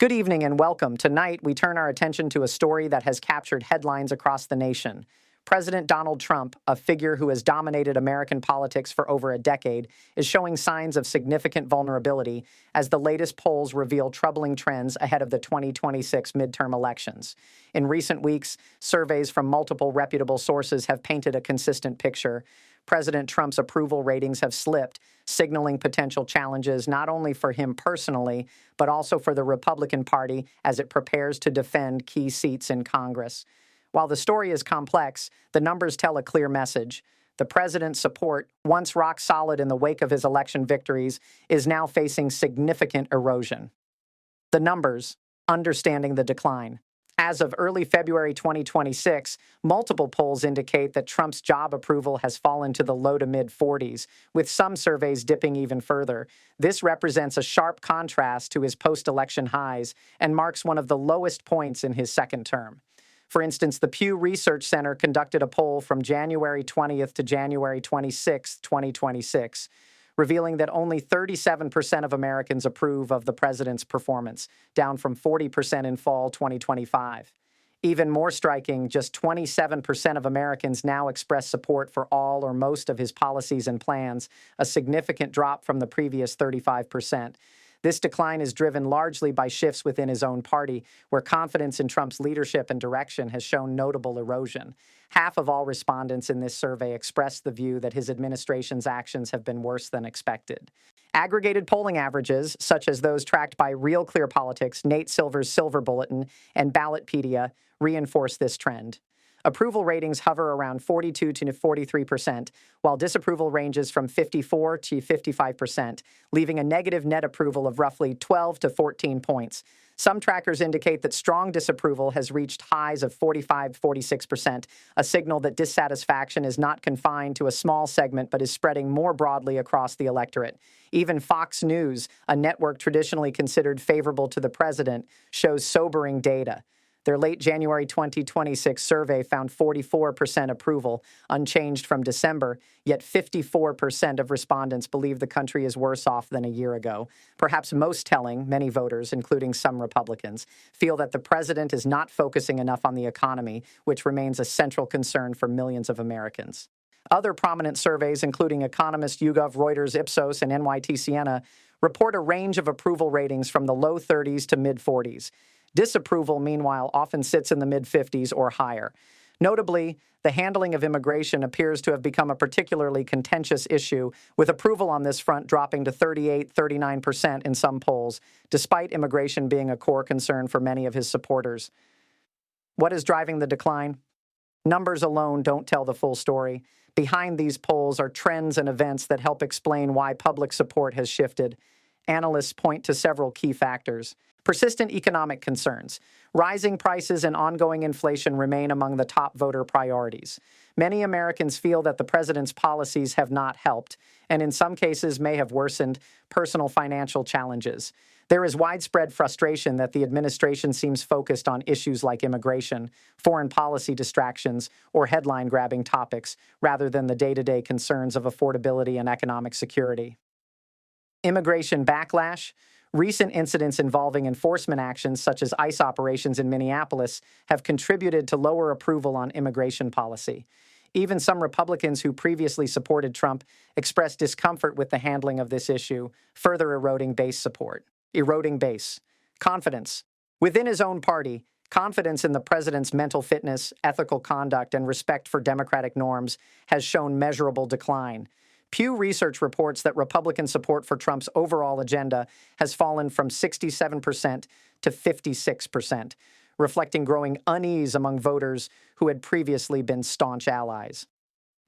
Good evening and welcome. Tonight, we turn our attention to a story that has captured headlines across the nation. President Donald Trump, a figure who has dominated American politics for over a decade, is showing signs of significant vulnerability as the latest polls reveal troubling trends ahead of the 2026 midterm elections. In recent weeks, surveys from multiple reputable sources have painted a consistent picture. President Trump's approval ratings have slipped, signaling potential challenges not only for him personally, but also for the Republican Party as it prepares to defend key seats in Congress. While the story is complex, the numbers tell a clear message. The president's support, once rock solid in the wake of his election victories, is now facing significant erosion. The numbers, understanding the decline. As of early February 2026, multiple polls indicate that Trump's job approval has fallen to the low to mid-40s, with some surveys dipping even further. This represents a sharp contrast to his post-election highs and marks one of the lowest points in his second term. For instance, the Pew Research Center conducted a poll from January 20th to January 26, 2026, revealing that only 37% of Americans approve of the president's performance, down from 40% in fall 2025. Even more striking, just 27% of Americans now express support for all or most of his policies and plans, a significant drop from the previous 35%. This decline is driven largely by shifts within his own party, where confidence in Trump's leadership and direction has shown notable erosion. Half of all respondents in this survey expressed the view that his administration's actions have been worse than expected. Aggregated polling averages, such as those tracked by Real Clear Politics, Nate Silver's Silver Bulletin, and Ballotpedia, reinforce this trend. Approval ratings hover around 42 to 43%, while disapproval ranges from 54 to 55%, leaving a negative net approval of roughly 12 to 14 points. Some trackers indicate that strong disapproval has reached highs of 45-46%, a signal that dissatisfaction is not confined to a small segment but is spreading more broadly across the electorate. Even Fox News, a network traditionally considered favorable to the president, shows sobering data. Their late January 2026 survey found 44% approval, unchanged from December, yet 54% of respondents believe the country is worse off than a year ago. Perhaps most telling, many voters, including some Republicans, feel that the president is not focusing enough on the economy, which remains a central concern for millions of Americans. Other prominent surveys, including Economist, YouGov, Reuters, Ipsos, and NYT Siena, report a range of approval ratings from the low 30s to mid-40s. Disapproval, meanwhile, often sits in the mid-50s or higher. Notably, the handling of immigration appears to have become a particularly contentious issue, with approval on this front dropping to 38-39% in some polls, despite immigration being a core concern for many of his supporters. What is driving the decline? Numbers alone don't tell the full story. Behind these polls are trends and events that help explain why public support has shifted. Analysts point to several key factors. Persistent economic concerns. Rising prices and ongoing inflation remain among the top voter priorities. Many Americans feel that the president's policies have not helped, and in some cases may have worsened personal financial challenges. There is widespread frustration that the administration seems focused on issues like immigration, foreign policy distractions, or headline-grabbing topics, rather than the day-to-day concerns of affordability and economic security. Immigration backlash. Recent incidents involving enforcement actions, such as ICE operations in Minneapolis, have contributed to lower approval on immigration policy. Even some Republicans who previously supported Trump expressed discomfort with the handling of this issue, further eroding base support. Eroding base. Confidence. Within his own party, confidence in the president's mental fitness, ethical conduct, and respect for democratic norms has shown measurable decline. Pew Research reports that Republican support for Trump's overall agenda has fallen from 67% to 56%, reflecting growing unease among voters who had previously been staunch allies.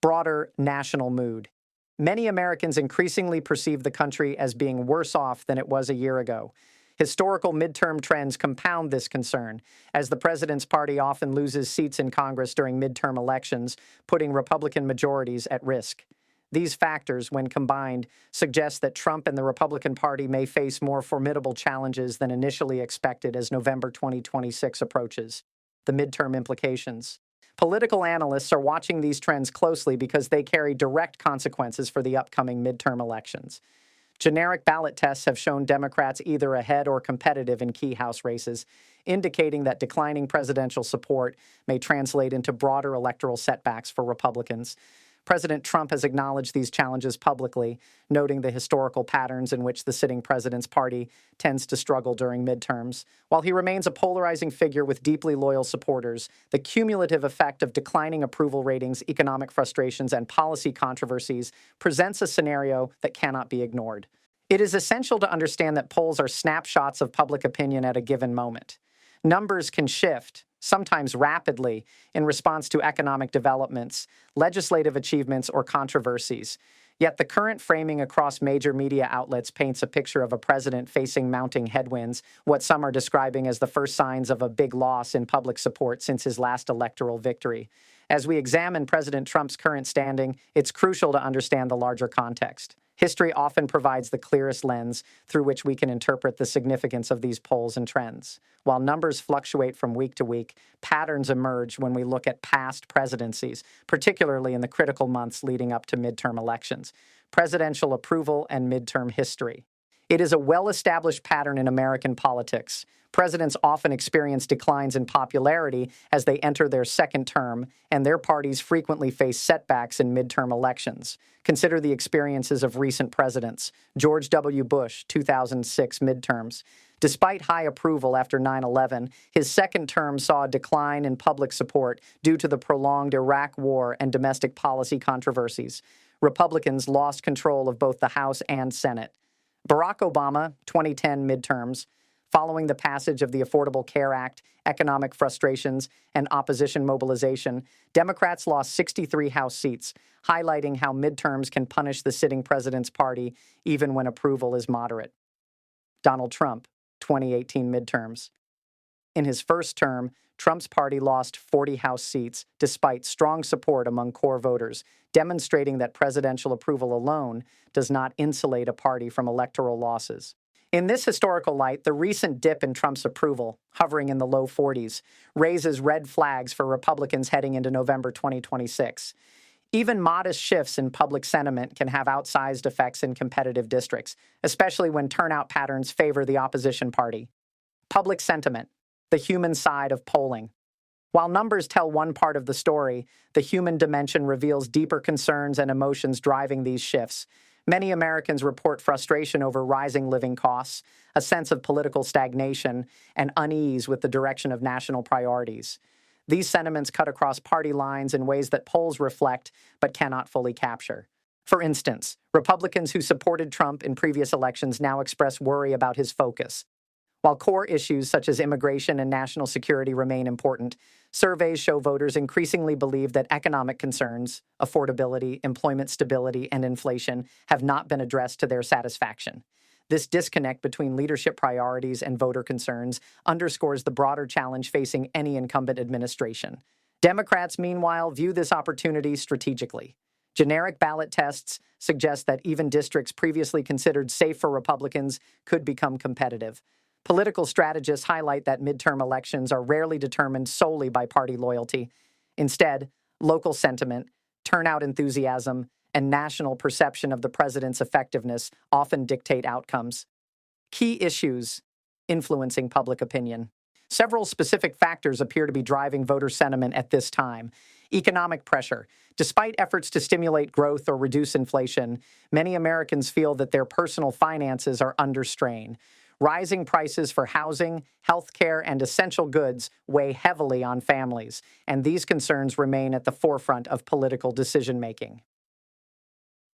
Broader national mood. Many Americans increasingly perceive the country as being worse off than it was a year ago. Historical midterm trends compound this concern, as the president's party often loses seats in Congress during midterm elections, putting Republican majorities at risk. These factors, when combined, suggest that Trump and the Republican Party may face more formidable challenges than initially expected as November 2026 approaches. The midterm implications. Political analysts are watching these trends closely because they carry direct consequences for the upcoming midterm elections. Generic ballot tests have shown Democrats either ahead or competitive in key House races, indicating that declining presidential support may translate into broader electoral setbacks for Republicans. President Trump has acknowledged these challenges publicly, noting the historical patterns in which the sitting president's party tends to struggle during midterms. While he remains a polarizing figure with deeply loyal supporters, the cumulative effect of declining approval ratings, economic frustrations, and policy controversies presents a scenario that cannot be ignored. It is essential to understand that polls are snapshots of public opinion at a given moment. Numbers can shift, sometimes rapidly, in response to economic developments, legislative achievements, or controversies. Yet the current framing across major media outlets paints a picture of a president facing mounting headwinds, what some are describing as the first signs of a big loss in public support since his last electoral victory. As we examine President Trump's current standing, it's crucial to understand the larger context. History often provides the clearest lens through which we can interpret the significance of these polls and trends. While numbers fluctuate from week to week, patterns emerge when we look at past presidencies, particularly in the critical months leading up to midterm elections, presidential approval, and midterm history. It is a well-established pattern in American politics. Presidents often experience declines in popularity as they enter their second term, and their parties frequently face setbacks in midterm elections. Consider the experiences of recent presidents. George W. Bush, 2006 midterms. Despite high approval after 9/11, his second term saw a decline in public support due to the prolonged Iraq War and domestic policy controversies. Republicans lost control of both the House and Senate. Barack Obama, 2010 midterms. Following the passage of the Affordable Care Act, economic frustrations, and opposition mobilization, Democrats lost 63 House seats, highlighting how midterms can punish the sitting president's party even when approval is moderate. Donald Trump, 2018 midterms. In his first term, Trump's party lost 40 House seats despite strong support among core voters, demonstrating that presidential approval alone does not insulate a party from electoral losses. In this historical light, the recent dip in Trump's approval, hovering in the low 40s, raises red flags for Republicans heading into November 2026. Even modest shifts in public sentiment can have outsized effects in competitive districts, especially when turnout patterns favor the opposition party. Public sentiment, the human side of polling. While numbers tell one part of the story, the human dimension reveals deeper concerns and emotions driving these shifts. Many Americans report frustration over rising living costs, a sense of political stagnation, and unease with the direction of national priorities. These sentiments cut across party lines in ways that polls reflect but cannot fully capture. For instance, Republicans who supported Trump in previous elections now express worry about his focus. While core issues such as immigration and national security remain important, surveys show voters increasingly believe that economic concerns, affordability, employment stability, and inflation have not been addressed to their satisfaction. This disconnect between leadership priorities and voter concerns underscores the broader challenge facing any incumbent administration. Democrats, meanwhile, view this opportunity strategically. Generic ballot tests suggest that even districts previously considered safe for Republicans could become competitive. Political strategists highlight that midterm elections are rarely determined solely by party loyalty. Instead, local sentiment, turnout enthusiasm, and national perception of the president's effectiveness often dictate outcomes. Key issues influencing public opinion. Several specific factors appear to be driving voter sentiment at this time. Economic pressure. Despite efforts to stimulate growth or reduce inflation, many Americans feel that their personal finances are under strain. Rising prices for housing, healthcare, and essential goods weigh heavily on families, and these concerns remain at the forefront of political decision-making.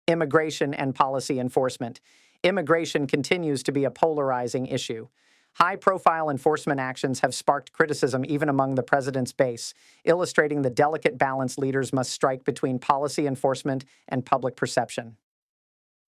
Immigration and policy enforcement. Immigration continues to be a polarizing issue. High-profile enforcement actions have sparked criticism even among the president's base, illustrating the delicate balance leaders must strike between policy enforcement and public perception.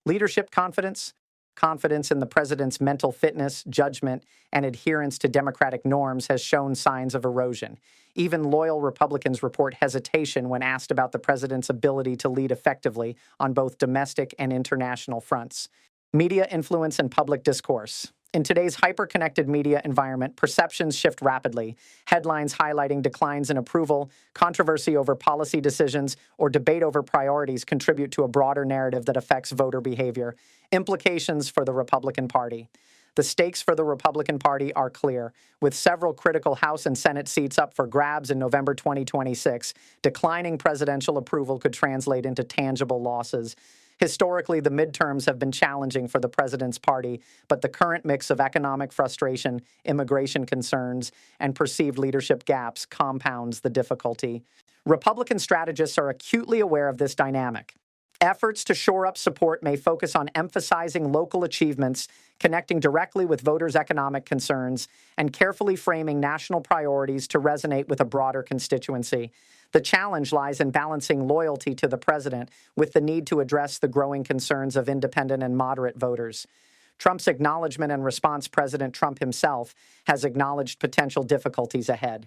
Leadership confidence. Confidence in the president's mental fitness, judgment, and adherence to democratic norms has shown signs of erosion. Even loyal Republicans report hesitation when asked about the president's ability to lead effectively on both domestic and international fronts. Media influence and public discourse. In today's hyper-connected media environment, perceptions shift rapidly. Headlines highlighting declines in approval, controversy over policy decisions, or debate over priorities contribute to a broader narrative that affects voter behavior. Implications for the Republican Party. The stakes for the Republican Party are clear. With several critical House and Senate seats up for grabs in November 2026, declining presidential approval could translate into tangible losses. Historically, the midterms have been challenging for the president's party, but the current mix of economic frustration, immigration concerns, and perceived leadership gaps compounds the difficulty. Republican strategists are acutely aware of this dynamic. Efforts to shore up support may focus on emphasizing local achievements, connecting directly with voters' economic concerns, and carefully framing national priorities to resonate with a broader constituency. The challenge lies in balancing loyalty to the president with the need to address the growing concerns of independent and moderate voters. Trump's acknowledgement and response, President Trump himself has acknowledged potential difficulties ahead.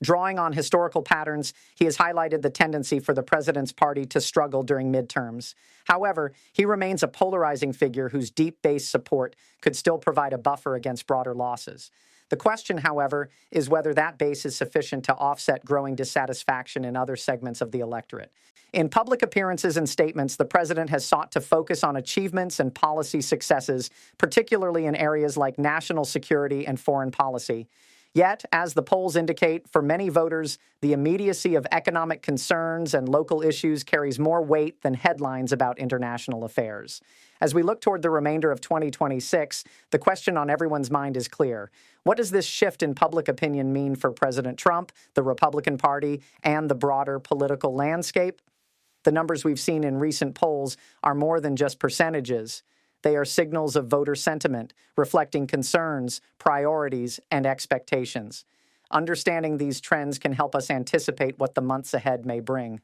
Drawing on historical patterns, he has highlighted the tendency for the president's party to struggle during midterms. However, he remains a polarizing figure whose deep base support could still provide a buffer against broader losses. The question, however, is whether that base is sufficient to offset growing dissatisfaction in other segments of the electorate. In public appearances and statements, the president has sought to focus on achievements and policy successes, particularly in areas like national security and foreign policy. Yet, as the polls indicate, for many voters, the immediacy of economic concerns and local issues carries more weight than headlines about international affairs. As we look toward the remainder of 2026, the question on everyone's mind is clear. What does this shift in public opinion mean for President Trump, the Republican Party, and the broader political landscape? The numbers we've seen in recent polls are more than just percentages. They are signals of voter sentiment, reflecting concerns, priorities, and expectations. Understanding these trends can help us anticipate what the months ahead may bring.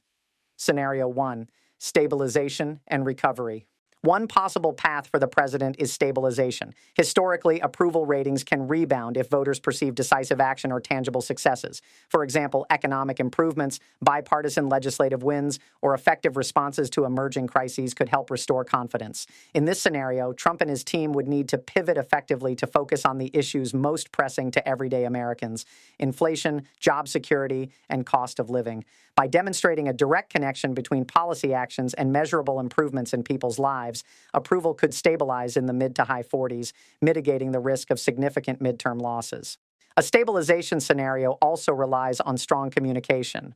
Scenario 1: stabilization and recovery. One possible path for the president is stabilization. Historically, approval ratings can rebound if voters perceive decisive action or tangible successes. For example, economic improvements, bipartisan legislative wins, or effective responses to emerging crises could help restore confidence. In this scenario, Trump and his team would need to pivot effectively to focus on the issues most pressing to everyday Americans: inflation, job security, and cost of living. By demonstrating a direct connection between policy actions and measurable improvements in people's lives, approval could stabilize in the mid to high 40s, mitigating the risk of significant midterm losses. A stabilization scenario also relies on strong communication.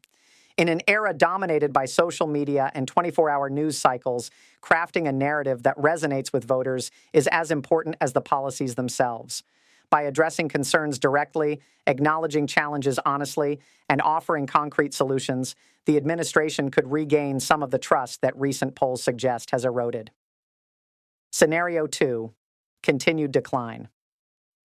In an era dominated by social media and 24-hour news cycles, crafting a narrative that resonates with voters is as important as the policies themselves. By addressing concerns directly, acknowledging challenges honestly, and offering concrete solutions, the administration could regain some of the trust that recent polls suggest has eroded. Scenario 2: continued decline.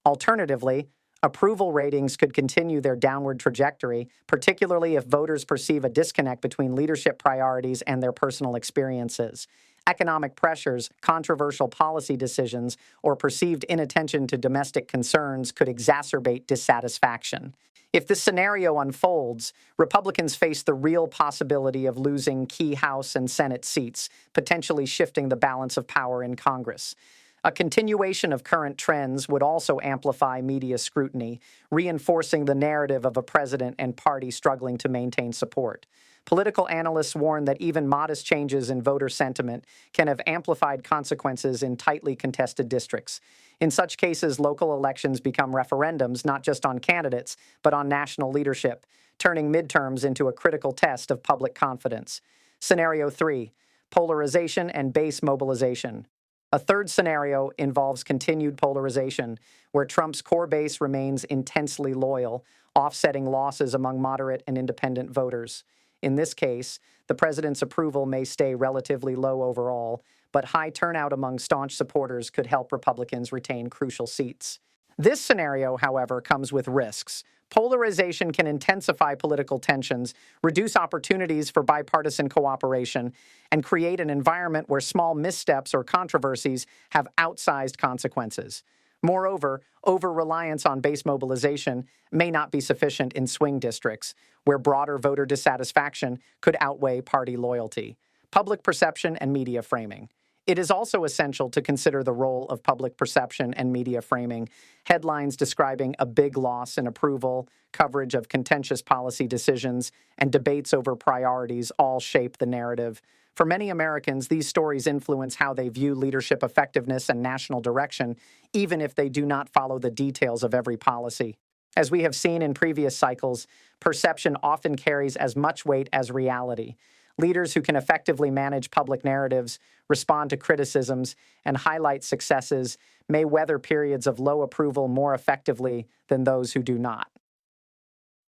Alternatively, approval ratings could continue their downward trajectory, particularly if voters perceive a disconnect between leadership priorities and their personal experiences. Economic pressures, controversial policy decisions, or perceived inattention to domestic concerns could exacerbate dissatisfaction. If this scenario unfolds, Republicans face the real possibility of losing key House and Senate seats, potentially shifting the balance of power in Congress. A continuation of current trends would also amplify media scrutiny, reinforcing the narrative of a president and party struggling to maintain support. Political analysts warn that even modest changes in voter sentiment can have amplified consequences in tightly contested districts. In such cases, local elections become referendums not just on candidates, but on national leadership, turning midterms into a critical test of public confidence. Scenario 3: polarization and base mobilization. A third scenario involves continued polarization, where Trump's core base remains intensely loyal, offsetting losses among moderate and independent voters. In this case, the president's approval may stay relatively low overall, but high turnout among staunch supporters could help Republicans retain crucial seats. This scenario, however, comes with risks. Polarization can intensify political tensions, reduce opportunities for bipartisan cooperation, and create an environment where small missteps or controversies have outsized consequences. Moreover, over-reliance on base mobilization may not be sufficient in swing districts, where broader voter dissatisfaction could outweigh party loyalty. Public perception and media framing. It is also essential to consider the role of public perception and media framing. Headlines describing a big loss in approval, coverage of contentious policy decisions, and debates over priorities all shape the narrative. For many Americans, these stories influence how they view leadership effectiveness and national direction, even if they do not follow the details of every policy. As we have seen in previous cycles, perception often carries as much weight as reality. Leaders who can effectively manage public narratives, respond to criticisms, and highlight successes may weather periods of low approval more effectively than those who do not.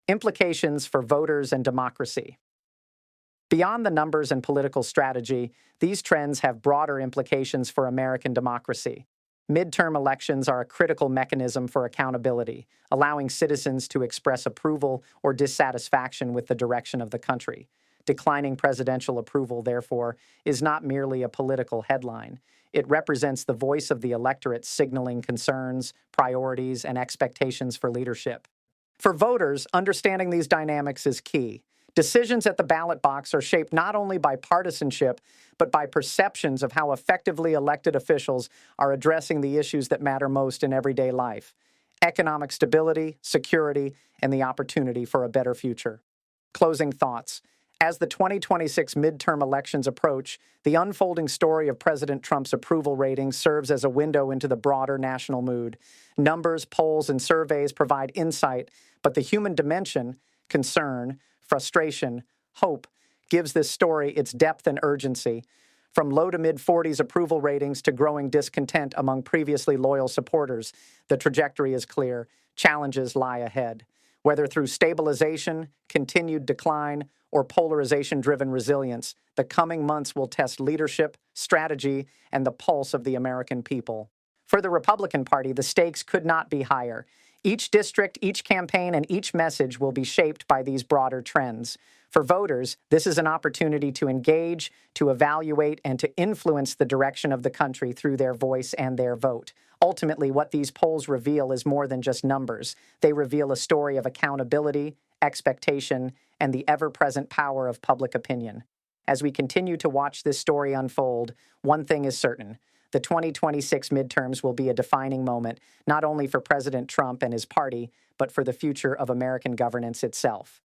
Implications for voters and democracy. Beyond the numbers and political strategy, these trends have broader implications for American democracy. Midterm elections are a critical mechanism for accountability, allowing citizens to express approval or dissatisfaction with the direction of the country. Declining presidential approval, therefore, is not merely a political headline. It represents the voice of the electorate signaling concerns, priorities, and expectations for leadership. For voters, understanding these dynamics is key. Decisions at the ballot box are shaped not only by partisanship, but by perceptions of how effectively elected officials are addressing the issues that matter most in everyday life: economic stability, security, and the opportunity for a better future. Closing thoughts. As the 2026 midterm elections approach, the unfolding story of President Trump's approval ratings serves as a window into the broader national mood. Numbers, polls, and surveys provide insight, but the human dimension, concern, frustration, hope, gives this story its depth and urgency. From low to mid-40s approval ratings to growing discontent among previously loyal supporters, the trajectory is clear. Challenges lie ahead. Whether through stabilization, continued decline, or polarization-driven resilience, the coming months will test leadership, strategy, and the pulse of the American people. For the Republican Party, the stakes could not be higher. Each district, each campaign, and each message will be shaped by these broader trends. For voters, this is an opportunity to engage, to evaluate, and to influence the direction of the country through their voice and their vote. Ultimately, what these polls reveal is more than just numbers. They reveal a story of accountability, expectation, and the ever-present power of public opinion. As we continue to watch this story unfold, one thing is certain: the 2026 midterms will be a defining moment, not only for President Trump and his party, but for the future of American governance itself.